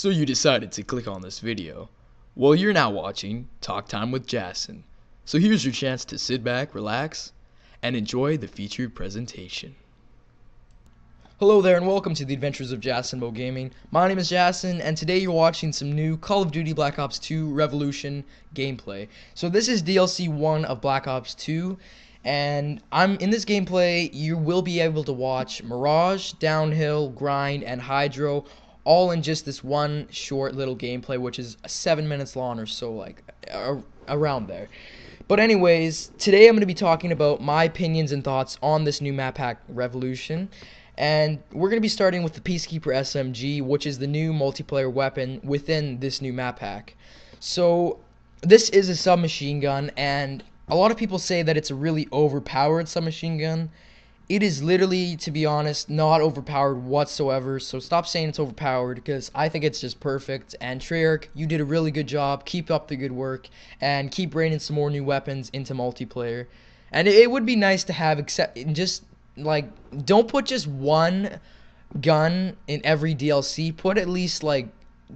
So you decided to click on this video. Well, you're now watching Talk Time with Jassen. So here's your chance to sit back, relax, and enjoy the featured presentation. Hello there and welcome to the Adventures of Jassen Mo Gaming. My name is Jassen and today you're watching some new Call of Duty Black Ops 2 Revolution gameplay. So this is DLC 1 of Black Ops 2 and in this gameplay you will be able to watch Mirage, Downhill, Grind, and Hydro all in just this one short little gameplay, which is 7 minutes long or so, like around there. But anyways, today I'm going to be talking about my opinions and thoughts on this new map pack Revolution. And we're going to be starting with the Peacekeeper SMG, which is the new multiplayer weapon within this new map pack. So this is a submachine gun, and a lot of people say that it's a really overpowered submachine gun. It is literally, to be honest, not overpowered whatsoever, so stop saying it's overpowered, because I think it's just perfect. And Treyarch, you did a really good job. Keep up the good work, and keep bringing some more new weapons into multiplayer. And it would be nice to have, like, don't put just one gun in every DLC. Put at least like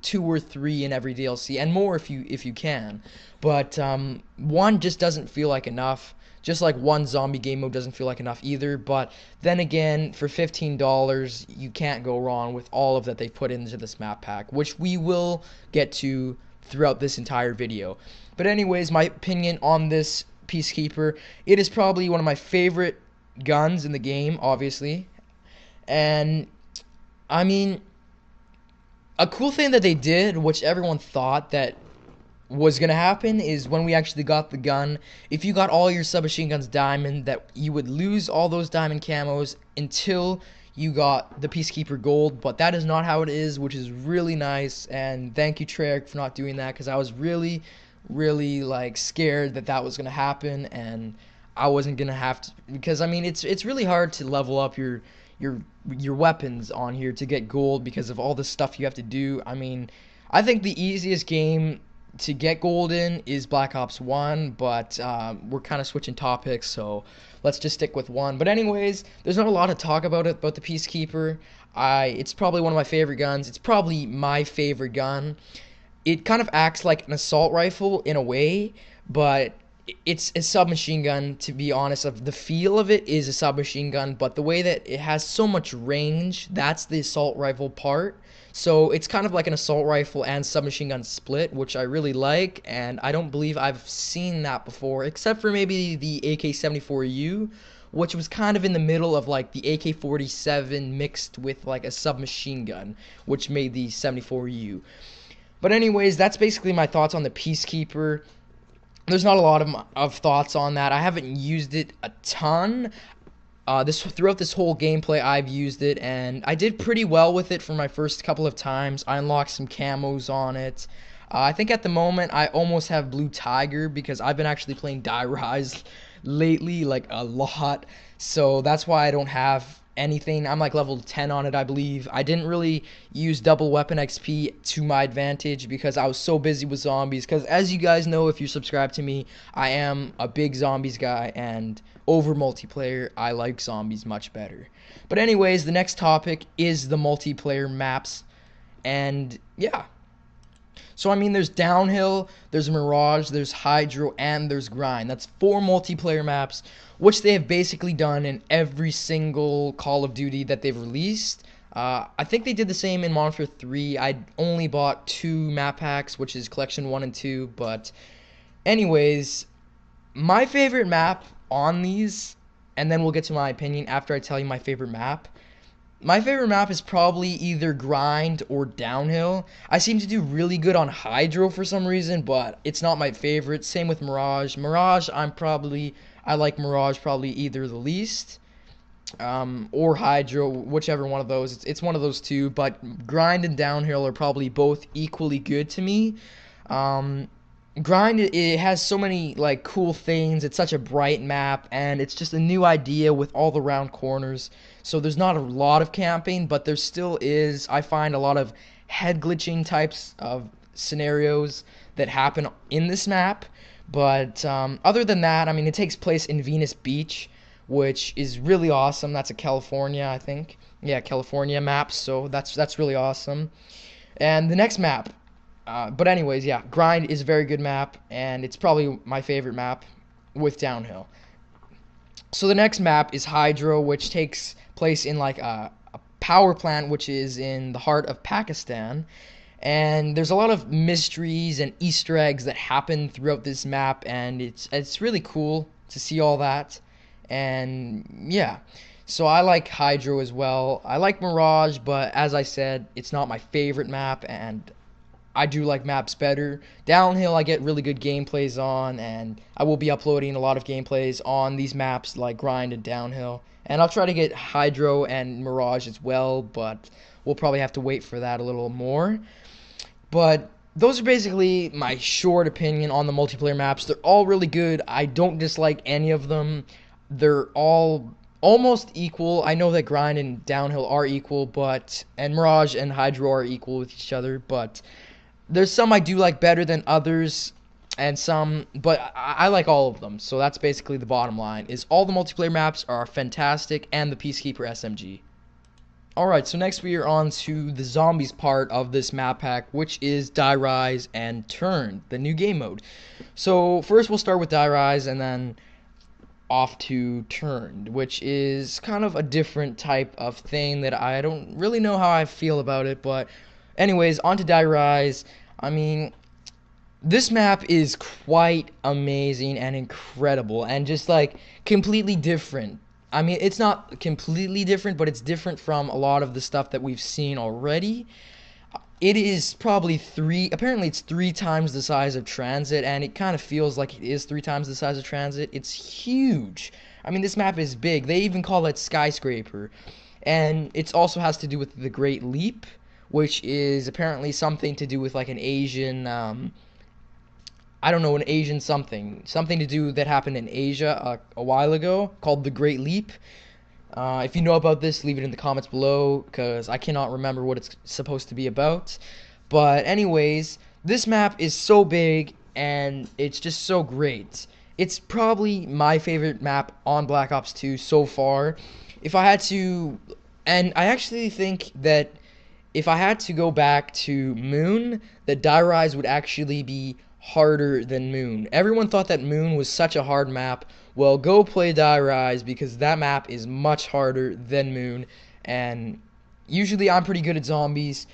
2 or 3 in every DLC, and more if you can. But one just doesn't feel like enough. Just like one zombie game mode doesn't feel like enough either. But then again, for $15, you can't go wrong with all of that they put into this map pack, which we will get to throughout this entire video. But anyways, my opinion on this Peacekeeper, it is probably one of my favorite guns in the game, obviously. And I mean, a cool thing that they did, which everyone thought that was gonna happen, is when we actually got the gun, if you got all your submachine guns diamond, that you would lose all those diamond camos until you got the Peacekeeper gold. But that is not how it is, which is really nice. And thank you, Treyarch, for not doing that, because I was really like scared that that was gonna happen, and I wasn't gonna have to, because I mean it's really hard to level up your weapons on here to get gold because of all the stuff you have to do. I mean, I think the easiest game to get gold in is Black Ops 1, but we're kind of switching topics, so let's just stick with 1. But anyways, there's not a lot to talk about the Peacekeeper. It's probably one of my favorite guns. It's probably my favorite gun. It kind of acts like an assault rifle in a way, but it's a submachine gun, to be honest. Of the feel of it is a submachine gun, but the way that it has so much range, that's the assault rifle part. So it's kind of like an assault rifle and submachine gun split, which I really like, and I don't believe I've seen that before, except for maybe the AK-74U, which was kind of in the middle of like the AK-47 mixed with like a submachine gun, which made the 74U. But anyways, that's basically my thoughts on the Peacekeeper. There's not a lot of thoughts on that. I haven't used it a ton. Throughout this whole gameplay, I've used it, and I did pretty well with it for my first couple of times. I unlocked some camos on it. I think at the moment I almost have Blue Tiger, because I've been actually playing Die Rise lately, like a lot. So that's why I don't have anything. I'm like level 10 on it, I believe. I didn't really use double weapon XP to my advantage because I was so busy with zombies, because as you guys know, if you subscribe to me, I am a big zombies guy, and over multiplayer I like zombies much better. But anyways, the next topic is the multiplayer maps, and yeah. So I mean, there's Downhill, there's Mirage, there's Hydro, and there's Grind. That's 4 multiplayer maps, which they have basically done in every single Call of Duty that they've released. I think they did the same in Modern Warfare 3. I only bought 2 map packs, which is Collection 1 and 2. But anyways, my favorite map on these, and then we'll get to my opinion after I tell you my favorite map. My favorite map is probably either Grind or Downhill. I seem to do really good on Hydro for some reason, but it's not my favorite. Same with Mirage. I like Mirage probably either the least, or Hydro, whichever one of those. It's one of those two, but Grind and Downhill are probably both equally good to me. Grind, it has so many like cool things. It's such a bright map, and it's just a new idea with all the round corners. So there's not a lot of camping, but there still is, I find, a lot of head glitching types of scenarios that happen in this map. But other than that, I mean, it takes place in Venus Beach, which is really awesome. That's a California, I think. Yeah, California map, so that's really awesome. And the next map, but anyways, yeah, Grind is a very good map, and it's probably my favorite map with Downhill. So the next map is Hydro, which takes place in like a power plant, which is in the heart of Pakistan. And there's a lot of mysteries and Easter eggs that happen throughout this map, and it's really cool to see all that. And yeah, so I like Hydro as well. I like Mirage, but as I said, it's not my favorite map, and I do like maps better. Downhill, I get really good gameplays on, and I will be uploading a lot of gameplays on these maps like Grind and Downhill. And I'll try to get Hydro and Mirage as well, but we'll probably have to wait for that a little more. But those are basically my short opinion on the multiplayer maps. They're all really good. I don't dislike any of them. They're all almost equal. I know that Grind and Downhill are equal, and Mirage and Hydro are equal with each other, but there's some I do like better than others, and some, but I like all of them. So that's basically the bottom line, is all the multiplayer maps are fantastic, and the Peacekeeper SMG. Alright, so next we are on to the zombies part of this map pack, which is Die Rise and Turn, the new game mode. So first we'll start with Die Rise and then off to Turned, which is kind of a different type of thing that I don't really know how I feel about it, but anyways, on to Die Rise. I mean, this map is quite amazing and incredible and just like completely different. I mean, it's not completely different, but it's different from a lot of the stuff that we've seen already. It is probably apparently it's 3 times the size of Transit, and it kind of feels like it is 3 times the size of Transit. It's huge. I mean, this map is big. They even call it Skyscraper. And it also has to do with the Great Leap, which is apparently something to do with like an Asian, I don't know, an Asian something to do that happened in Asia a while ago, called the Great Leap. If you know about this, leave it in the comments below, because I cannot remember what it's supposed to be about. But anyways, this map is so big, and it's just so great. It's probably my favorite map on Black Ops 2 so far. If I had to, and I actually think that if I had to go back to Moon, that Die Rise would actually be harder than Moon. Everyone thought that Moon was such a hard map. Well, go play Die Rise, because that map is much harder than Moon. And usually I'm pretty good at zombies,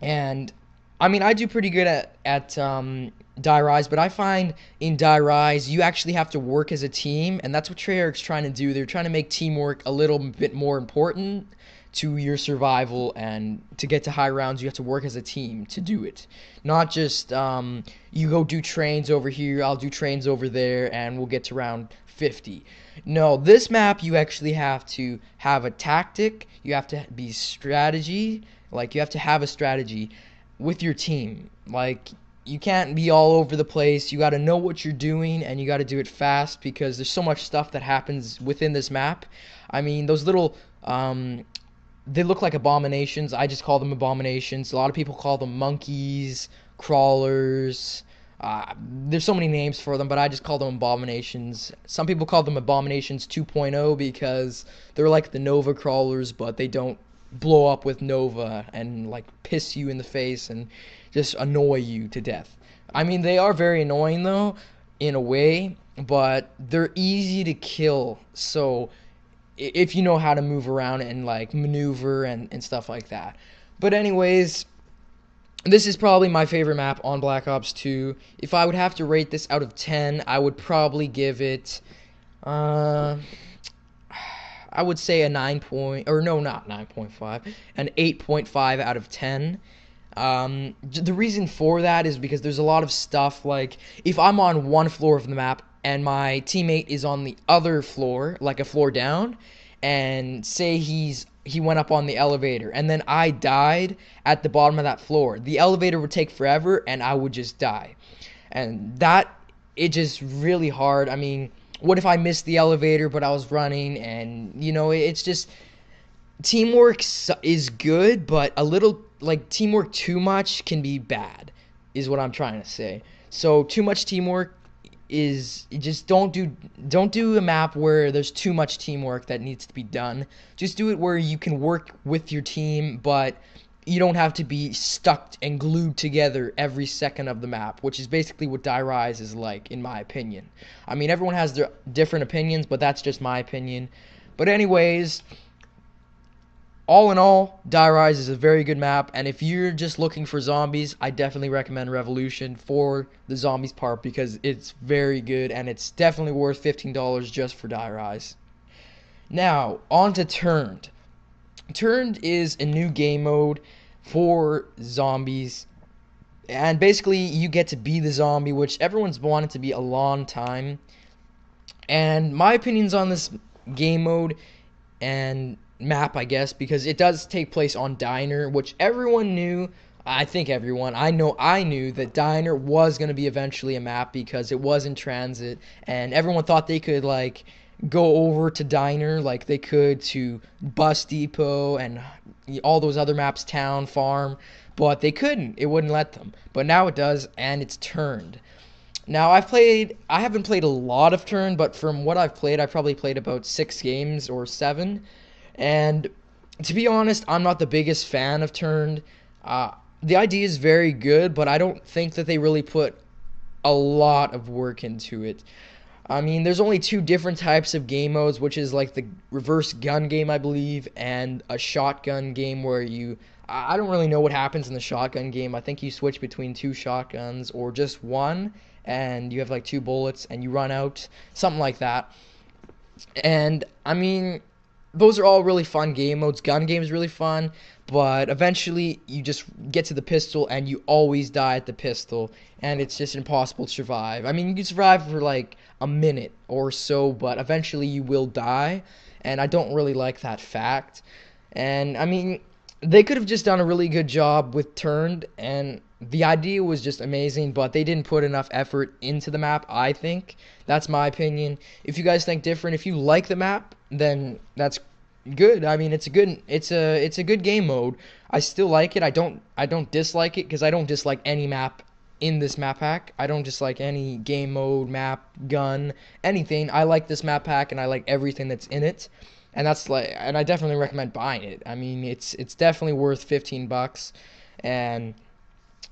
and I mean, I do pretty good at Die Rise, but I find in Die Rise you actually have to work as a team, and that's what Treyarch's trying to do. They're trying to make teamwork a little bit more important to your survival, and to get to high rounds you have to work as a team to do it. Not just you go do trains over here, I'll do trains over there, and we'll get to round 50. No, this map you actually have to have a tactic, you have to be strategy, like you have to have a strategy with your team. Like, you can't be all over the place. You got to know what you're doing, and you got to do it fast, because there's so much stuff that happens within this map. I mean, those little they look like abominations. I just call them abominations. A lot of people call them monkeys, crawlers. There's so many names for them, but I just call them abominations. Some people call them abominations 2.0 because they're like the Nova crawlers, but they don't blow up with Nova and like piss you in the face and just annoy you to death. I mean, they are very annoying though, in a way, but they're easy to kill. So if you know how to move around and like maneuver and stuff like that. But anyways, this is probably my favorite map on Black Ops 2. If I would have to rate this out of 10, I would probably give it I would say a 9 point, or no, not 9.5, an 8.5 out of 10. The reason for that is because there's a lot of stuff, like if I'm on one floor of the map and my teammate is on the other floor, like a floor down, and say he went up on the elevator and then I died at the bottom of that floor, the elevator would take forever and I would just die. And it just really hard. I mean, what if I missed the elevator but I was running, and you know, it's just, teamwork is good, but a little, like, teamwork too much can be bad, is what I'm trying to say. So too much teamwork is, just don't do a map where there's too much teamwork that needs to be done. Just do it where you can work with your team, but you don't have to be stuck and glued together every second of the map, which is basically what Die Rise is like, in my opinion. I mean, everyone has their different opinions, but that's just my opinion. But anyways, all in all, Die Rise is a very good map, and if you're just looking for zombies, I definitely recommend Revolution for the zombies part, because it's very good, and it's definitely worth $15 just for Die Rise. Now, on to Turned. Turned is a new game mode for zombies, and basically you get to be the zombie, which everyone's wanted to be a long time. And my opinions on this game mode and map, I guess, because it does take place on Diner, which everyone knew. I think everyone, I knew that Diner was going to be eventually a map because it was in transit, and everyone thought they could like go over to Diner like they could to Bus Depot and all those other maps, Town, Farm, but they couldn't. It wouldn't let them. But now it does, and it's Turned. Now I haven't played a lot of Turned, but from what I've played, I've probably played about 6 games or 7. And to be honest, I'm not the biggest fan of Turned. The idea is very good, but I don't think that they really put a lot of work into it. I mean, there's only 2 different types of game modes, which is like the reverse gun game, I believe, and a shotgun game where I don't really know what happens in the shotgun game. I think you switch between 2 shotguns or just one, and you have like 2 bullets and you run out, something like that. And I mean, those are all really fun game modes. Gun game is really fun, but eventually you just get to the pistol and you always die at the pistol, and it's just impossible to survive. I mean, you can survive for like a minute or so, but eventually you will die, and I don't really like that fact. And I mean, they could have just done a really good job with Turned, and the idea was just amazing, but they didn't put enough effort into the map, I think. That's my opinion. If you guys think different, if you like the map, then that's good. I mean, it's a good game mode. I still like it. I don't dislike it, because I don't dislike any map in this map pack. I don't dislike any game mode, map, gun, anything. I like this map pack, and I like everything that's in it. And I definitely recommend buying it. I mean, it's definitely worth $15. And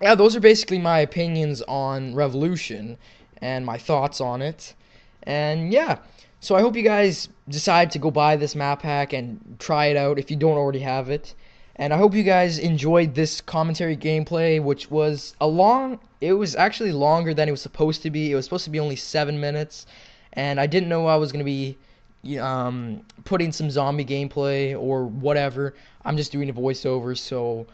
yeah, those are basically my opinions on Revolution and my thoughts on it. And yeah, so I hope you guys decide to go buy this map pack and try it out if you don't already have it. And I hope you guys enjoyed this commentary gameplay, which was it was actually longer than it was supposed to be. It was supposed to be only 7 minutes, and I didn't know I was going to be putting some zombie gameplay or whatever. I'm just doing a voiceover, so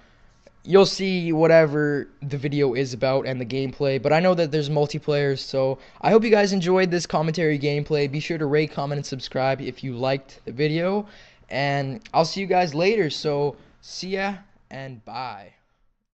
you'll see whatever the video is about and the gameplay, but I know that there's multiplayer, so I hope you guys enjoyed this commentary gameplay. Be sure to rate, comment, and subscribe if you liked the video, and I'll see you guys later. So see ya and bye.